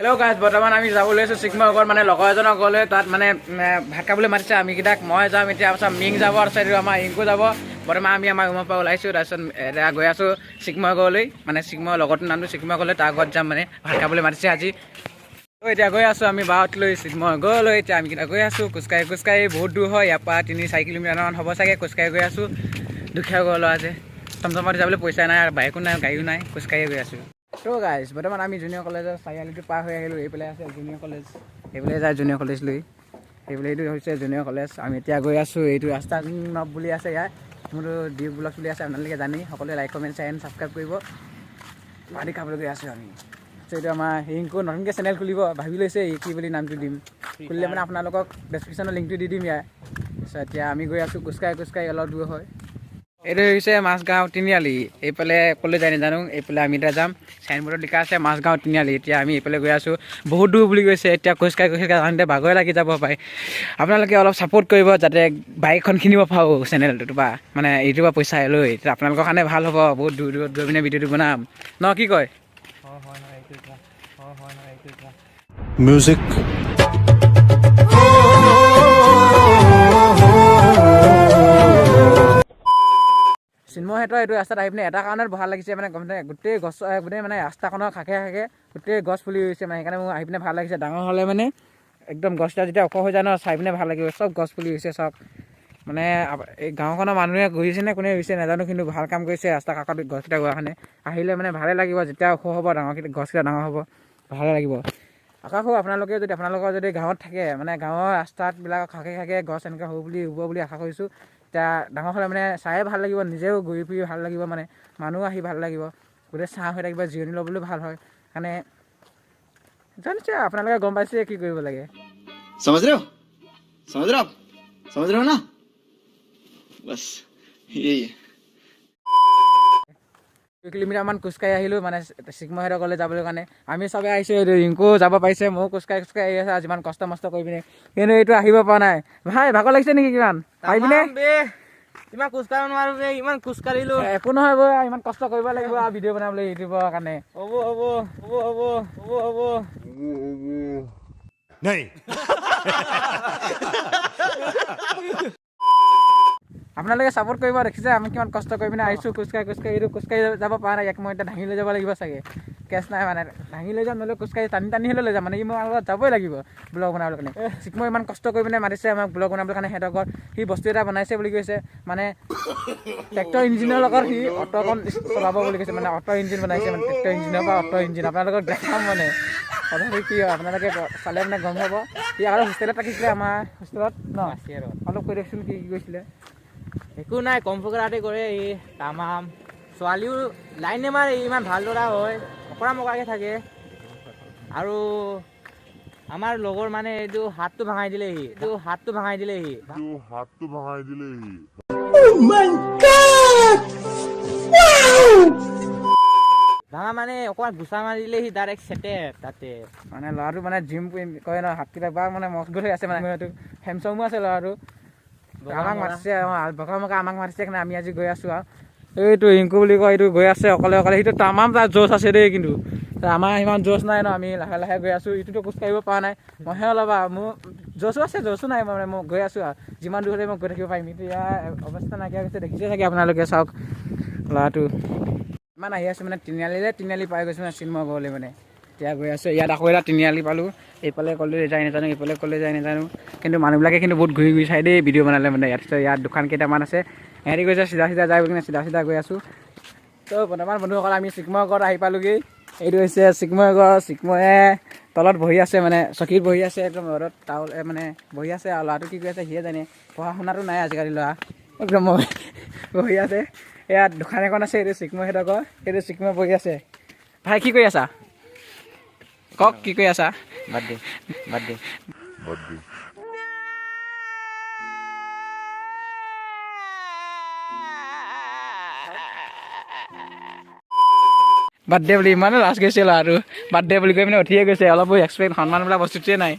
Hello' guys, বৰ্তমান আমি যাবলৈ আছোঁ চিকমগড়, মানে লগৰ এজনৰ গ'লে তাত মানে ভাত খাবলৈ মাতিছে আমিকেইটাক। মই যাম এতিয়া, তাৰপিছত মিং যাব, তাৰপিছত আমাৰ ইংকু যাব। বৰ্তমান আমি আমাৰ ৰুমৰ পৰা ওলাইছোঁ, তাৰপিছত এতিয়া গৈ আছোঁ চিকমগড়লৈ, মানে চিকমগড় লগৰটোৰ নামটো চিকমগড়লৈ, তাৰ ঘৰত যাম, মানে ভাত খাবলৈ মাতিছে আজি। এতিয়া গৈ আছোঁ আমি বাৰত লৈ চিকমগড়লৈ। এতিয়া আমিকেইটা গৈ আছোঁ খোজকাঢ়ি, বহুত দূৰ হয় ইয়াৰ পৰা, 3-4 কিলোমিটাৰমান হ'ব চাগে। খোজকাঢ়ি গৈ আছোঁ, দুখীয়া ঘৰ ল'ৰা যে, টমটমত যাবলৈ পইচা নাই, বাইকো নাই, গাড়ীও নাই, খোজকাঢ়ি গৈ আছোঁ। ত' গাইজ, বৰ্তমান আমি জুনিয়ৰ কলেজৰ চাৰিআলিটো পাৰ হৈ আহিলোঁ। এইফালে আছে জুনিয়ৰ কলেজ, সেইফালে যায় জুনিয়ৰ কলেজ লৈ, সেইফালে এইটো হৈছে জুনিয়ৰ কলেজ। আমি এতিয়া গৈ আছোঁ, এইটো ৰাস্তা নব বুলি আছে ইয়াত, মোৰতো ডিউ ব্লগ বুলি আছে, আপোনালোকে জানেই। সকলোৱে like, comment, share and subscribe কৰিব। পানী খাবলৈ গৈ আছোঁ আমি। এইটো আমাৰ ৰিংকু নতুনকৈ চেনেল খুলিব, ভাবি লৈছে কি বুলি নামটো দিম। খুলিলে মানে আপোনালোকক ডেছক্ৰিপশ্যনৰ লিংকটো দি দিম ইয়াৰ। তাৰপিছত এতিয়া আমি গৈ আছোঁ খোজকাঢ়ি, অলপ দূৰ হয়। এইটো হৈছে মাজগাঁও তিনিআলি। এইফালে ক'লৈ যায় নাজানো, এইফালে আমি এতিয়া যাম। চাইনবোৰ্ডত লিখা আছে মাজগাঁও তিনিআলি। এতিয়া আমি এইফালে গৈ আছোঁ, বহুত দূৰ বুলি কৈছে। এতিয়া খোজকাঢ়ি যাওঁতে ভাগৰে লাগি যাব পাৰে। আপোনালোকে অলপ ছাপোৰ্ট কৰিব, যাতে বাইক এখন কিনিব পাৰোঁ চেনেলটোৰ পৰা, মানে ইউটিউবৰ পৰা পইচা লৈ। আপোনালোকৰ কাৰণে ভাল হ'ব, বহুত দূৰত গৈ পিনে ভিডিঅ'টো বনাম ন, কি কয়? Music. চিন্ময়হঁতৰ এইটো ৰাস্তাত আহি পিনে এটা কাৰণত ভাল লাগিছে, মানে গোটেই গছ, গোটেই মানে ৰাস্তাখনৰ কাষে গোটেই গছ পুলি হৈছে, মানে সেইকাৰণে মোৰ আহি পিনে ভাল লাগিছে। ডাঙৰ হ'লে মানে একদম গছটা যেতিয়া ওখ হৈ যায় ন, চাই পিনে ভাল লাগিব। চব গছ পুলি হৈছে, চব মানে এই গাঁওখনৰ মানুহে ঘূৰিছে নে কোনে ৰুইছে নাজানো, কিন্তু ভাল কাম কৰিছে ৰাস্তা কাষত গছকেইটা হোৱাৰ কাৰণে। আহিলে মানে ভালে লাগিব, যেতিয়া ওখ হ'ব গছকেইটা ডাঙৰ হ'ব, ভালে লাগিব। আশা কৰোঁ আপোনালোকৰ যদি গাঁৱত থাকে, মানে গাঁৱৰ ৰাস্তাতবিলাকৰ কাষে গছ এনেকৈ হ'ব বুলি ৰুব বুলি আশা কৰিছোঁ। এতিয়া ডাঙৰ হ'লে মানে চায়ে ভাল লাগিব, নিজেও ঘূৰি ফুৰি ভাল লাগিব, মানে মানুহ আহি ভাল লাগিব, গোটেই ছাঁ হৈ থাকিব, জিৰণি ল'বলৈও ভাল হয়। সেইকাৰণে জানিছে, আপোনালোকে গম পাইছে কি কৰিব লাগে। समझ रहे हो ना बस यही है 2 কিলোমিটাৰমান খোজকাঢ়ি আহিলোঁ, মানে চিকময়হঁতৰ ঘৰলৈ যাবলৈ কাৰণে। আমি চবে আহিছোঁ, এইটো ৰিংকু যাব পাৰিছে, ময়ো খোজকাঢ়ি আহি আছোঁ যিমান কষ্ট কৰি পিনে, কিন্তু এইটো আহিব পৰা নাই। ভাই ভাগৰ লাগিছে নেকি কিমান? পাৰি পিনে ইমান খোজকাঢ়িব নোৱাৰো, ইমান খোজকাঢ়িলো। একো নহয় বৈ, ইমান কষ্ট কৰিব লাগিব আৰু ভিডিঅ' বনাবলৈ ইউটিউবৰ কাৰণে। হ'ব नहीं. আপোনালোকে ছাপোৰ্ট কৰিব, দেখিছে আমি কিমান কষ্ট কৰি পিনে আহিছোঁ খোজকাঢ়ি যাব পৰা নাই। মই এতিয়া দাঙি লৈ যাব লাগিব চাগে, কেছ নাই মানে দাঙি লৈ যাম, নহ'লে খোজকাঢ়ি টানি হ'লেও লৈ যাম, মানে মোৰ লগত যাবই লাগিব ব্লগ বনাবলৈ কাৰণে। চিকময় ইমান কষ্ট কৰি পিনে মাতিছে আমাক ব্লগ বনাবলৈ কাৰণে। সিহঁতৰ ঘৰত সি বস্তু এটা বনাইছে বুলি কৈছে, মানে ট্ৰেক্টৰ ইঞ্জিনৰ লগত সি অ'টোখন চলাব বুলি কৈছে, মানে অ'টো ইঞ্জিন বনাইছে, মানে ট্ৰেক্টৰ ইঞ্জিনৰ পৰা অ'টো ইঞ্জিন। আপোনালোকক দেখাম মানে কথাটো কি হয়, আপোনালোকে চালে মানে গম পাব। সি আৰু হোষ্টেলত থাকিছিলে, আমাৰ হোষ্টেলত ন, অলপ কৈ দিয়কচোন কি কৈছিলে। একো নাই, কম্পিউটাৰতে কৰে সি তামাম। ছোৱালীও লাইন নেমাৰে, ইমান ভাল ল'ৰা হয়, অকৰা মকৰাকৈ থাকে। আৰু আমাৰ লগৰ মানে এইটো হাতটো ভাঙাই দিলে সি, ভাঙা মানে অকণমান গুচা মাৰি দিলে সি, ডাইৰেক্ট চেটে তাতে। মানে ল'ৰাটো মানে জিম কৰে ন, হাতকেইটা বা মানে মজবুত হৈ আছে, মানে সেইটো হেমচমো আছে ল'ৰাটো। আমাক মাতিছে, বগা আমাক মাতিছে কাৰণে আমি আজি গৈ আছোঁ। আৰু এইটো ৰিংকু বুলি কয়, এইটো গৈ আছে অকলে সেইটো তামাম তাৰ জোচ আছে দেই, কিন্তু আমাৰ ইমান জোচ নাই ন, আমি লাহে গৈ আছোঁ। ইটোতো খোজকাঢ়িব পৰা নাই, মইহে অলপ মোৰ জোচো আছে, জোচো নাই, মানে মই গৈ আছোঁ আৰু যিমান দূৰ হ'লে মই গৈ থাকিব পাৰিম। কিন্তু ইয়াৰ অৱস্থা নাইকিয়া হৈছে, দেখিছে চাগে আপোনালোকে, চাওক ল'ৰাটো ইমান আহি আছোঁ, মানে তিনিআলি পাই গৈছোঁ মানে চিন্ময় ঘৰলৈ। মানে এতিয়া গৈ আছোঁ, ইয়াত আকৌ এটা তিনিআলি পালোঁ। এইফালে ক'লৈ যায় নাজানো, এইফালে ক'লৈ যায় নাজানো, কিন্তু মানুহবিলাকে কিন্তু বহুত ঘূৰি চাই দেই ভিডিঅ' বনালে। মানে ইয়াত দোকান কেইটামান আছে, সিহঁতি গৈছে চিধা যায় বুলি কিনে চিধা গৈ আছোঁ। ত' বৰ্তমান বন্ধুসকল, আমি চিকময়ৰ ঘৰত আহি পালোঁগৈ। এইটো হৈছে চিকময়ৰ ঘৰ। চিকময়ে তলত বহি আছে, মানে চকীত বহি আছে, একদম ৰ'দত মানে বহি আছে। আৰু ল'ৰাটো কি কৰি আছে সিয়ে জানে, পঢ়া শুনাটো নাই আজিকালি ল'ৰা, একদম বহি আছে। ইয়াত দোকান এখন আছে, এইটো চিকময়হঁতৰ ঘৰ, এইটো চিকময় বহি আছে। ভাই কি কৰি আছা, কওক কি কৰি আছা? বাদ দে বাদ দে বুলি ইমানে লাজ গৈছে ল'ৰাটো, বাদ দে বুলি কৈ পিনে উঠিয়ে গৈছে। অলপো এক্সপেক্ট সন্মান বোলা বস্তুটোৱে নাই।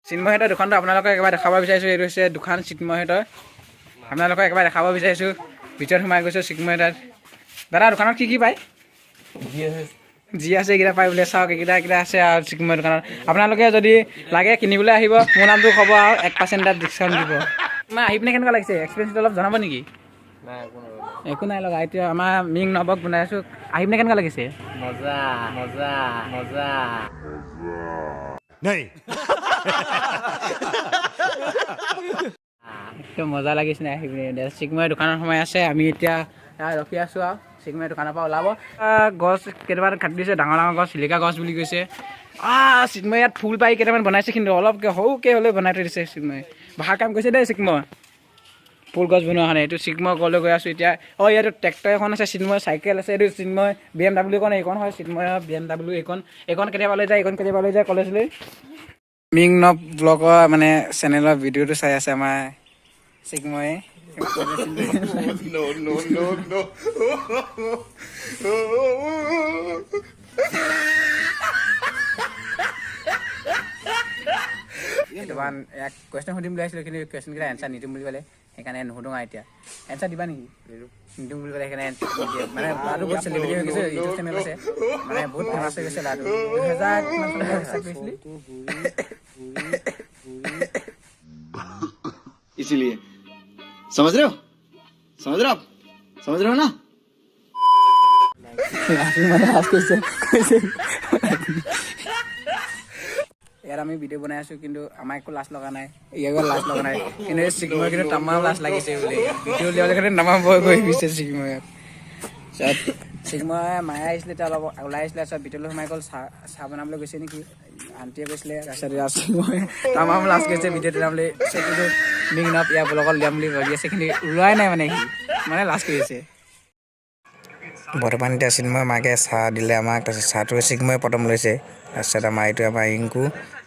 চিন্ময়হঁতৰ দোকানটো আপোনালোকক একেবাৰে দেখাব বিচাৰিছোঁ। এইটো হৈছে দোকান চিন্ময়হঁতৰ, আপোনালোকক একেবাৰে দেখাব বিচাৰিছোঁ। ভিতৰত সোমাই গৈছোঁ চিকময়হঁতৰ। দাদা দোকানত কি পায়? যি আছে এইকেইটা পাই বোলে চাওক এইকেইটা আছে আৰু চিকময় দোকানত আপোনালোকে যদি লাগে কিনিবলৈ আহিব মোৰ নামটো ক'ব আৰু 1% এটা ডিছকাউণ্ট দিব মই আহি পিনে কেনেকুৱা লাগিছে এক্সপিৰিয়েঞ্চটো অলপ জনাব নেকি একো নাই লগা এতিয়া আমাৰ মিং নৱক বনাই আছোঁ আহি পিনে কেনেকুৱা লাগিছে नहीं একদম মজা লাগিছে নাই আহি পিনে চিকময় দোকানৰ সময় আছে আমি এতিয়া ৰখি আছোঁ আৰু চিকময় দোকানৰ পৰা ওলাব গছ কেইটামান কাটি দিছে ডাঙৰ ডাঙৰ গছ চিলিকা গছ বুলি কৈছে চিকময় ইয়াত ফুল পাই কেইটামান বনাইছে কিন্তু অলপকৈ সৰুকৈ হ'লেও বনাই থৈ দিছে চিকময় ভাল কাম কৰিছে দেই চিকময় ফুল গছ বনোৱা কাৰণে এইটো চিকময় ঘৰলৈ গৈ আছোঁ এতিয়া ইয়াতো ট্ৰেক্টৰ এখন আছে চিন্ময় চাইকেল আছে এইটো চিন্ময় BMW এখন এইখন হয় চিন্ময় BMW এইখন কেতিয়াবা লৈ যায় কলেজলৈ মিং নৱ ব্লগৰ মানে চেনেলৰ ভিডিঅ'টো চাই আছে আমাৰ চিকময়ে এক কুৱেশ্যন সুধিম বুলি আহিছিলোঁ কিন্তু কুৱেশ্যনকেইটা এনচাৰ নিদিম বুলি ক'লে সেইকাৰণে নুসুধো এতিয়া এনচাৰ দিবা নেকি নিদিম বুলি ক'লে সেইকাৰণে মানে ল'ৰাটো বহুত চেলিব্ৰিটি হৈ গৈছে ইউটিউব চেনেল আছে মানে বহুত ফেমাছ হৈ গৈছে ল'ৰাটো 2000 কিমান চনত ষ্টাৰ্ট কৰিছিলি इसीलिए समझ रहे हो आप समझ रहे हो ना ইয়াত আমি ভিডিঅ' বনাই আছোঁ কিন্তু আমাৰ একো লাজ লগা নাই ইয়াৰ লাজ লগা নাই কিন্তু এই চিকময় কিন্তু তামাম লাজ লাগিছে বোলে ভিডিঅ' উলিয়াবলৈ কাৰণে নামাম ভয় কৰি গৈছে চিকময়ক চিকময় মায়ে আহিছিলে এতিয়া অলপ ওলাই আহিছিলে তাৰপিছত ভিতৰলৈ সোমাই গ'ল চাহ বনাবলৈ গৈছে নেকি আণ্টিয়ে কৈছিলে তাৰপিছত চিকময় তামাম লাজ গৈছে ভিডিঅ'টো বনাবলৈ চকুটো মিং নৱ ইয়াৰ ব্লগত উলিয়াম বুলি ভাবি আছে কিন্তু ওলোৱাই নাই মানে সি মানে লাজ কৰি আছে বৰ্তমান এতিয়া চিন্ময় মাকে চাহ দিলে আমাক তাৰপিছত চাহটো চিকময়ে প্ৰথম লৈছে তাৰপিছত আমাৰ এইটো আমাৰ ইংকু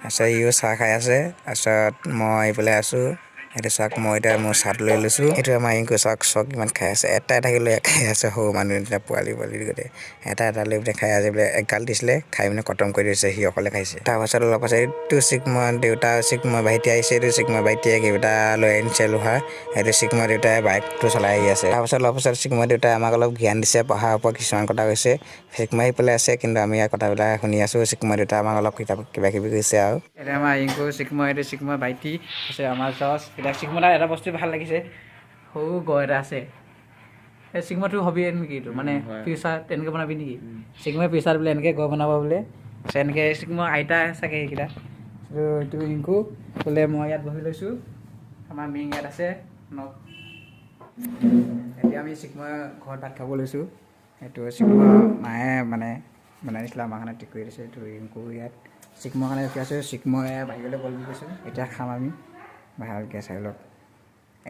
তাৰপিছত ইও চাহ খাই আছে তাৰপিছত মই এইফালে আছোঁ সেইটো চাওক মই এতিয়া মোৰ চাহটো লৈ লৈছোঁ এইটো আমাৰ ইংকু চাওক কিমান খাই আছে এটা লৈ খাই আছে সৰু মানুহ এতিয়া পোৱালি গোটেই এটা লৈ পিনে খাই আছে বোলে এগাল দিছিলে খাই পিনে খতম কৰি দিছে সি অকলে খাইছে তাৰপাছত অলপ পাছত এইটো চিকময় দেউতা চিকময় ভাইটি আহিছে এইটো চিকময় ভাইটিয়ে কিবা লৈ আনিছে লোহা সেইটো চিকময় দেউতাই বাইকটো চলাই আহি আছে তাৰপাছত অলপ পাছত চিকময় দেউতাই আমাক অলপ জ্ঞান দিছে পঢ়াৰ ওপৰত কিছুমান কথা কৈছে চিকময় পেলাই আছে কিন্তু আমি ইয়াৰ কথাবিলাক শুনি আছোঁ চিকময় দেউতাই আমাক অলপ কিবা কিবি কৈছে আৰু এতিয়া আমাৰ ইংকু চিকময় এইটো চিকময় ভাইটি আছে আমাৰ জজ এতিয়া চিকময়ৰ এটা বস্তু ভাল লাগিছে সৰু গড় এটা আছে এই চিকময়টো হবি নেকি এইটো মানে ফিউচাৰ তেনেকৈ বনাবি নেকি চিকময় ফিউচাৰ বোলে এনেকৈ গড় বনাব বোলে এনেকৈ চিকময় আইতা চাগে সেইকেইটা এইটো ইংকু বোলে মই ইয়াত বহি লৈছোঁ আমাৰ মিং ইয়াত আছে নৱ এতিয়া আমি চিকময়ৰ ঘৰত ভাত খাব লৈছোঁ এইটো চিকময় মায়ে মানে বনাই দিছিলে আমাৰ কাৰণে ঠিক কৰি দিছে এইটো ইংকু ইয়াত চিকময়ৰ কাৰণে ৰখি আছোঁ চিকময়ে বাহিৰলৈ গ'ল বুলি কৈছোঁ এতিয়া খাম আমি ভালকৈ চাই লওক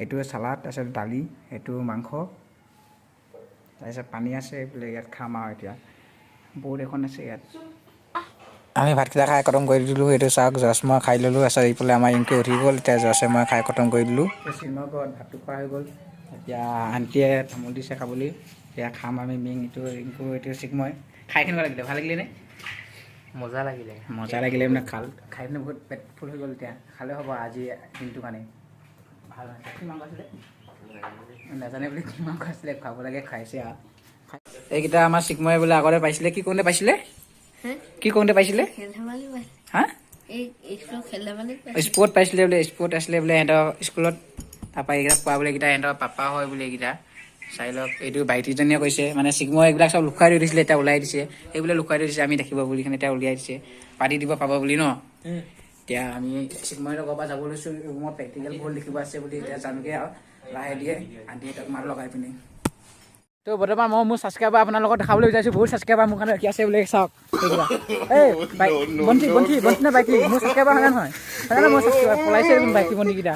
এইটো চালাড তাৰপিছত দালি এইটো মাংস তাৰপিছত পানী আছে এইফালে ইয়াত খাম আৰু এতিয়া বহুত এখন আছে ইয়াত আমি ভাতকেইটা খাই খতম কৰি দিলোঁ এইটো চাওক জছ মই খাই ল'লোঁ তাৰপিছত এইফালে আমাৰ ইংকু উঠি গ'ল এতিয়া জছে মই খাই খতম কৰি দিলোঁ চিকময়ৰ ঘৰত ভাতটো খোৱা হৈ গ'ল এতিয়া আণ্টিয়ে তামোল দিছে খাবলৈ এতিয়া খাম আমি মিং এইটো ইংকু এইটো চিকময় খাই কেনেকুৱা লাগিলে ভাল লাগিলে নে মজা লাগিলে মানে খাই পিনে বহুত পেট ফুল হৈ গ'ল এতিয়া খালে হ'ব আজি দিনটোৰ কাৰণে ভাল হৈছে কি মাংস আছিলে নাজানে বুলি কি মাংস আছিলে খুৱাব লাগে খাইছে আৰু এইকেইটা আমাৰ চিকময়ে বোলে আগতে পাইছিলে কি কৰোঁতে পাইছিলে হা স্পৰ্ট পাইছিলে বোলে স্পৰ্ট আছিলে বোলে সিহঁতৰ স্কুলত তাৰপৰা এইকেইটা পোৱা বোলে এইকেইটা সিহঁতৰ পাপা হয় বোলে এইকেইটা চাই লওক এইটো ভাইটিজনীয়ে কৈছে মানে চিকময় এইবিলাক চব লুকুৱাই থৈ দিছিলে এতিয়া ওলাই দিছে এইবিলাক লুকুৱাই থৈ দিছে আমি দেখিব বুলি কিনে এতিয়া উলিয়াই দিছে পাতি দিব পাব বুলি ন এতিয়া আমি চিকময়ৰ ঘৰৰ পৰা যাব লৈছোঁ ৰুমত প্ৰেক্টিকেল বহুত লিখিব আছে বুলি এতিয়া যামগৈ আৰু লাহে দিয়ে আন্টি তাক মাত লগাই পিনে তো বৰ্তমান মই মোৰ ছাবস্ক্ৰাইবাৰ আপোনাৰ লগত দেখাবলৈ বিচাৰিছোঁ বহুত ছাবস্ক্ৰাইবাৰ মোৰ কাৰণে ৰখি আছে বুলি চাওক এই বন্তি নে বাইকি মোৰ ছাবস্ক্ৰাইবাৰ হয় নহয় মোৰ ছাবস্ক্ৰাইবাৰ পলাইছে বাইকি বন্তিকেইটা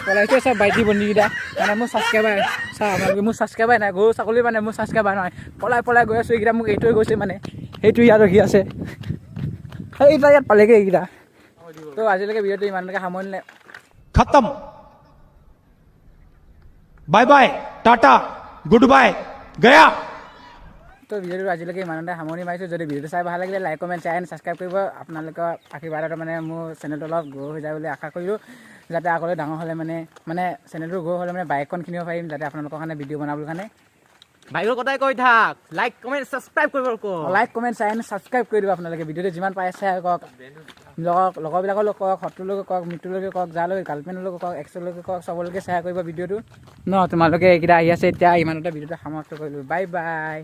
পলাইছে চব বাইটি বন্তিকেইটা মানে মোৰ ছাবস্ক্ৰাইবাৰ চাওক আপোনালোকে মোৰ ছাবস্ক্ৰাইবাৰ নাই গৰু ছাগলী মানে মোৰ ছাবস্ক্ৰাইবাৰ নহয় পলাই গৈ আছোঁ এইকেইটা মোক এইটোৱে গৈছে মানে সেইটো ইয়াত ৰখি আছে সেইকেইটা ইয়াত পালেগৈ এইকেইটা তো আজিলৈকে ভিডিঅ'টো ইমানলৈকে সামৰিলে खत्म bye bye tata goodbye गया তো ভিডিঅ'টো আজিলৈকে ইমানতে সামৰণি মাৰিছোঁ যদি ভিডিঅ'টো চাই ভাল লাগিলে like comment share and subscribe কৰিব আপোনালোকৰ আশীৰ্বাদত মানে মোৰ চেনেলটো অলপ গ্ৰ' হৈ যায় বুলি আশা কৰিলোঁ যাতে আগলৈ ডাঙৰ হ'লে মানে চেনেলটো গ্ৰ' হ'লে মানে বাইকখন কিনিব পাৰিম যাতে আপোনালোকৰ কাৰণে ভিডিঅ' বনাবলৈ কাৰণে বাইকৰ কথাই কৈ থাক লাইক কমেণ্ট ছাবস্ক্ৰাইব কৰিব কওক লাইক কমেণ্ট ছাবস্ক্ৰাইব কৰি দিব আপোনালোকে ভিডিঅ'টো যিমান পাৰে শ্বেয়াৰ কৰক লগৰবিলাকৰ লগত কওক শত্ৰুলৈকে কওক মিত্ৰলৈকে কওক যালৈকে গাৰ্লফ্ৰেণ্ডলৈকে কওক এক্সলৈকে কওক চবলৈকে শ্বেয়াৰ কৰিব ভিডিঅ'টো ন তোমালোকে এইকেইটা আহি আছে এতিয়া ইমানতে ভিডিঅ'টো সমাপ্ত কৰিলোঁ বাই বাই